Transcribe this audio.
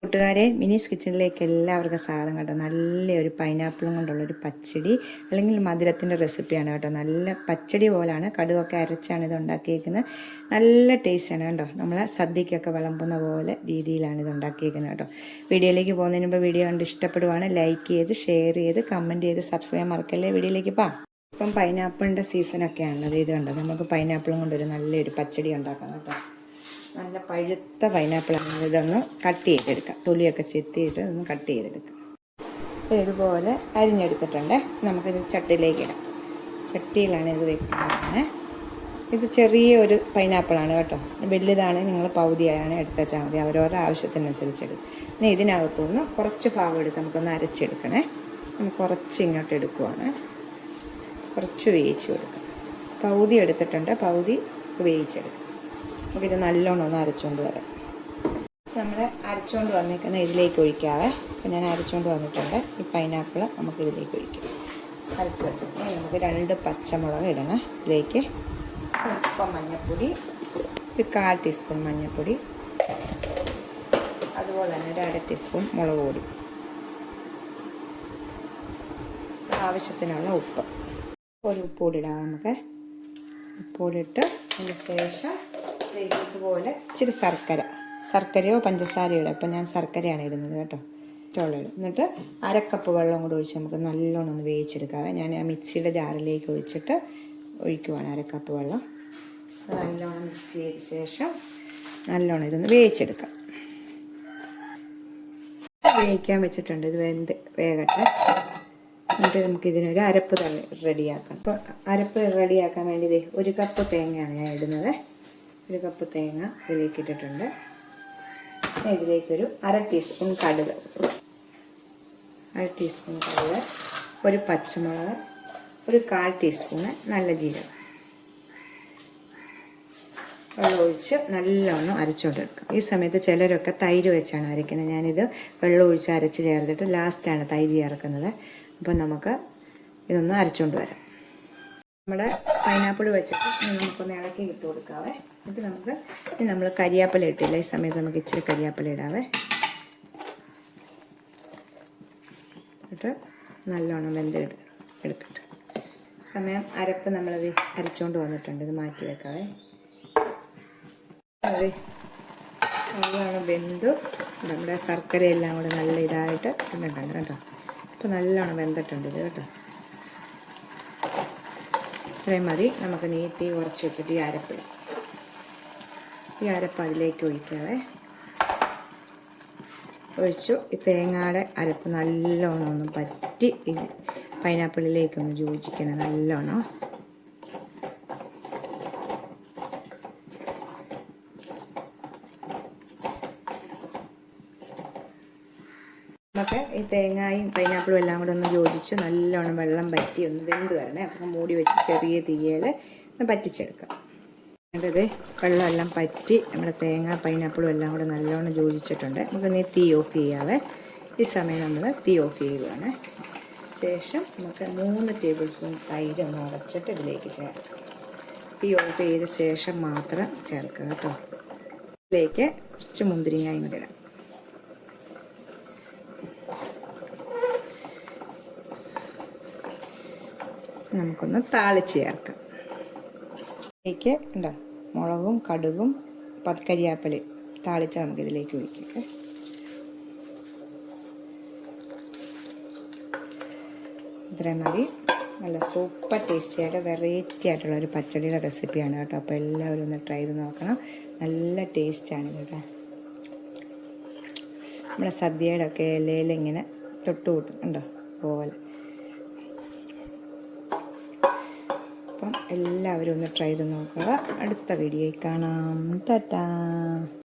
കൂട്ടുകാരെ, മിനീസ് കിച്ചണിലേക്ക് എല്ലാവർക്കും സ്വാഗതം കേട്ടോ. നല്ലൊരു പൈനാപ്പിളും കൊണ്ടുള്ളൊരു പച്ചടി അല്ലെങ്കിൽ മധുരത്തിൻ്റെ റെസിപ്പിയാണ് കേട്ടോ. നല്ല പച്ചടി പോലാണ്, കടുവൊക്കെ അരച്ചാണ് ഇത് ഉണ്ടാക്കിയിരിക്കുന്നത്. നല്ല ടേസ്റ്റാണ് കേട്ടോ. നമ്മളെ സദ്യക്കൊക്കെ വിളമ്പുന്ന പോലെ രീതിയിലാണ് ഇത് ഉണ്ടാക്കിയിരിക്കുന്നത് കേട്ടോ. വീഡിയോയിലേക്ക് പോകുന്നതിന് മുമ്പ് വീഡിയോ കണ്ട് ഇഷ്ടപ്പെടുവാണ് ലൈക്ക് ചെയ്ത്, ഷെയർ ചെയ്ത്, കമൻറ്റ് ചെയ്ത്, സബ്സ്ക്രൈബ് മറക്കല്ലേ. വീഡിയോയിലേക്ക് ഇപ്പം പൈനാപ്പിളിൻ്റെ സീസണൊക്കെയാണത്. ഇത് കണ്ടോ, നമുക്ക് പൈനാപ്പിളും കൊണ്ടൊരു നല്ലൊരു പച്ചടി ഉണ്ടാക്കാം കേട്ടോ. നല്ല പഴുത്ത പൈനാപ്പിളാണ്. ഇതൊന്ന് കട്ട് ചെയ്തെടുക്കാം, തൊലിയൊക്കെ ചെത്തിയിട്ട് ഒന്ന് കട്ട് ചെയ്തെടുക്കാം. ഇതുപോലെ അരിഞ്ഞെടുത്തിട്ടുണ്ട്. നമുക്കിത് ചട്ടിയിലേക്ക് ഇടാം. ചട്ടിയിലാണ് ഇത് വെക്കുന്നത്. ഇത് ചെറിയൊരു പൈനാപ്പിളാണ് കേട്ടോ. വലുതാണ് നിങ്ങൾ പകുതിയാണ് എടുത്താൽ മതി, അവരവരുടെ ആവശ്യത്തിനനുസരിച്ച് എടുക്കും. ഇനി ഇതിനകത്തുനിന്ന് കുറച്ച് ഭാഗം എടുത്ത് നമുക്കൊന്ന് അരച്ചെടുക്കണേ. നമുക്ക് കുറച്ച് ഇങ്ങോട്ട് എടുക്കുവാണ്, കുറച്ച് വേവിച്ച് കൊടുക്കാം. പകുതി എടുത്തിട്ടുണ്ട്, പകുതി വേവിച്ചെടുക്കാം. നമുക്കിത് നല്ലോണം ഒന്ന് അരച്ചുകൊണ്ട് വരാം. നമ്മൾ അരച്ചുകൊണ്ട് വന്നിരിക്കുന്ന ഇതിലേക്ക് ഒഴിക്കാവേ. അപ്പം ഞാൻ അരച്ചുകൊണ്ട് വന്നിട്ടുണ്ട്. ഈ പൈനാപ്പിൾ നമുക്ക് ഇതിലേക്ക് ഒഴിക്കാം. അരച്ച് വെച്ചിട്ട് നമുക്ക് 2 പച്ചമുളക് ഇടണം. ഇതിലേക്ക് സ്വല്പം മഞ്ഞൾപ്പൊടി, ഒരു 1/4 ടീസ്പൂൺ മഞ്ഞൾപ്പൊടി, അതുപോലെ തന്നെ ഒരു 1/2 ടീസ്പൂൺ മുളക് പൊടി, ആവശ്യത്തിനുള്ള ഉപ്പ്, ഒരു ഉപ്പ് കൂടി ഇടാം നമുക്ക്. ഉപ്പ് കൂടി ഇട്ട് അതിന് ശേഷം ഇതുപോലെ ഇച്ചിരി ശർക്കരയോ പഞ്ചസാരയോ ഇടാം. അപ്പം ഞാൻ ശർക്കരയാണ് ഇടുന്നത് കേട്ടോ. ചോളം ഇടും. എന്നിട്ട് 1/2 കപ്പ് വെള്ളം കൂടി ഒഴിച്ച് നമുക്ക് നല്ലോണം ഒന്ന് വേവിച്ചെടുക്കാവേ. ഞാൻ ആ മിക്സിയുടെ ജാറിലേക്ക് ഒഴിച്ചിട്ട് ഒഴിക്കുവാണ് 1/2 കപ്പ് വെള്ളം. നല്ലോണം മിക്സ് ചെയ്ത ശേഷം നല്ലോണം ഇതൊന്ന് വേവിച്ചെടുക്കാം. വേവിക്കാൻ വെച്ചിട്ടുണ്ട്. ഇത് വേകട്ടെ. എന്നിട്ട് നമുക്കിതിനൊരു അരപ്പ് റെഡിയാക്കാം. അപ്പോൾ അരപ്പ് റെഡിയാക്കാൻ വേണ്ടി 1 കപ്പ് തേങ്ങയാണ് ഞാൻ ഇടുന്നത്. 1 കപ്പ് തേങ്ങ ഇതിലേക്ക് ഇട്ടിട്ടുണ്ട്. ഇതിലേക്കൊരു 1/2 ടീസ്പൂൺ കടുക്, 1/2 ടീസ്പൂൺ കടുക്, ഒരു പച്ചമുളക്, ഒരു 1/4 ടീസ്പൂണ് നല്ല ജീരകം, വെള്ളം ഒഴിച്ച് നല്ലോണം അരച്ചുകൊണ്ടെടുക്കും. ഈ സമയത്ത് ചിലരൊക്കെ തൈര് വെച്ചാണ് അരയ്ക്കുന്നത്. ഞാനിത് വെള്ളം ഒഴിച്ച് അരച്ച് ചേർത്തിട്ട് ലാസ്റ്റാണ് തൈര് ചേർക്കുന്നത്. അപ്പം നമുക്ക് ഇതൊന്ന് അരച്ചുകൊണ്ട് വരാം. നമ്മുടെ പൈനാപ്പിൾ വെച്ചിട്ട് നമുക്കൊന്ന് ഇളക്കി ഇട്ട് കൊടുക്കാവേ. എന്നിട്ട് നമുക്ക് നമ്മൾ കരിയാപ്പില ഇട്ടില്ല, ഈ സമയത്ത് നമുക്ക് ഇച്ചിരി കരിയാപ്പില ഇടാവേ. എന്നിട്ട് നല്ലോണം എടുക്കട്ടെ. സമയം അരപ്പ് നമ്മളത് അരച്ചുകൊണ്ട് വന്നിട്ടുണ്ട്. ഇത് മാറ്റി വെക്കാവേ. അതെ, നല്ലോണം വെന്തു. നമ്മുടെ ശർക്കരയെല്ലാം കൂടെ നല്ല ഇതായിട്ട് ഇട്ടിട്ടുണ്ട് കേട്ടോ. അപ്പോൾ നല്ലോണം വെന്തിട്ടുണ്ട് ഇത് കേട്ടോ. ഇത്രയും മതി. നമുക്ക് തീ കുറച്ച് വെച്ചിട്ട് ഈ അരപ്പ് അതിലേക്ക് ഒഴിക്കാവേ. ഒഴിച്ചു. ഈ തേങ്ങയുടെ അരപ്പ് നല്ലോണം ഒന്ന് പറ്റി ഈ പൈനാപ്പിളിലേക്കൊന്ന് യോജിക്കണം നല്ലോണം. നമുക്ക് ഈ തേങ്ങയും പൈനാപ്പിളും എല്ലാം കൂടെ ഒന്ന് യോജിച്ച് നല്ലോണം വെള്ളം പറ്റി ഒന്ന് വെന്ത് വരണേ. അപ്പം മൂടി വെച്ച് ചെറിയ തീയിൽ ഒന്ന് പറ്റിച്ചെടുക്കാം. എന്നിട്ട് വെള്ളമെല്ലാം പറ്റി നമ്മുടെ തേങ്ങ പൈനാപ്പിളും എല്ലാം കൂടെ നല്ലോണം യോജിച്ചിട്ടുണ്ട്. നമുക്ക് തീ ഓഫ് ചെയ്യാവേ. ഈ സമയം നമ്മൾ തീ ഓഫ് ചെയ്യുകയാണ്. ശേഷം നമുക്ക് 3 ടേബിൾ സ്പൂൺ തൈര് ഒന്ന് ഉടച്ചിട്ട് ഇതിലേക്ക് ചേർക്കാം. തീ ഓഫ് ചെയ്ത ശേഷം മാത്രം ചേർക്കുക കേട്ടോ. ഇതിലേക്ക് കുറച്ച് മുന്തിരിങ്ങയും കൂടെ ഇടാം. നമുക്കൊന്ന് താളിച്ച് ചേർക്കാം. ഇതിലേക്ക് ഉണ്ടോ മുളകും കടുകും കരിയാപ്പിലയും താളിച്ച് നമുക്കിതിലേക്ക് ഒഴിക്കാം. ഇത്രയും മതി. നല്ല സൂപ്പർ ടേസ്റ്റി ആയിട്ട് വെറൈറ്റി ആയിട്ടുള്ളൊരു പച്ചടിയുടെ റെസിപ്പിയാണ് കേട്ടോ. അപ്പോൾ എല്ലാവരും ഒന്ന് ട്രൈ ചെയ്ത് നോക്കണം. നല്ല ടേസ്റ്റാണ് കേട്ടോ. നമ്മുടെ സദ്യയുടെ ഒക്കെ ഇലയിൽ ഇങ്ങനെ തൊട്ട് കൂട്ടും ഉണ്ടോ പോലെ. അപ്പം എല്ലാവരും ഒന്ന് ട്രൈ ചെയ്ത് നോക്കുക. അടുത്ത വീഡിയോയിൽ കാണാം. ടാറ്റാ.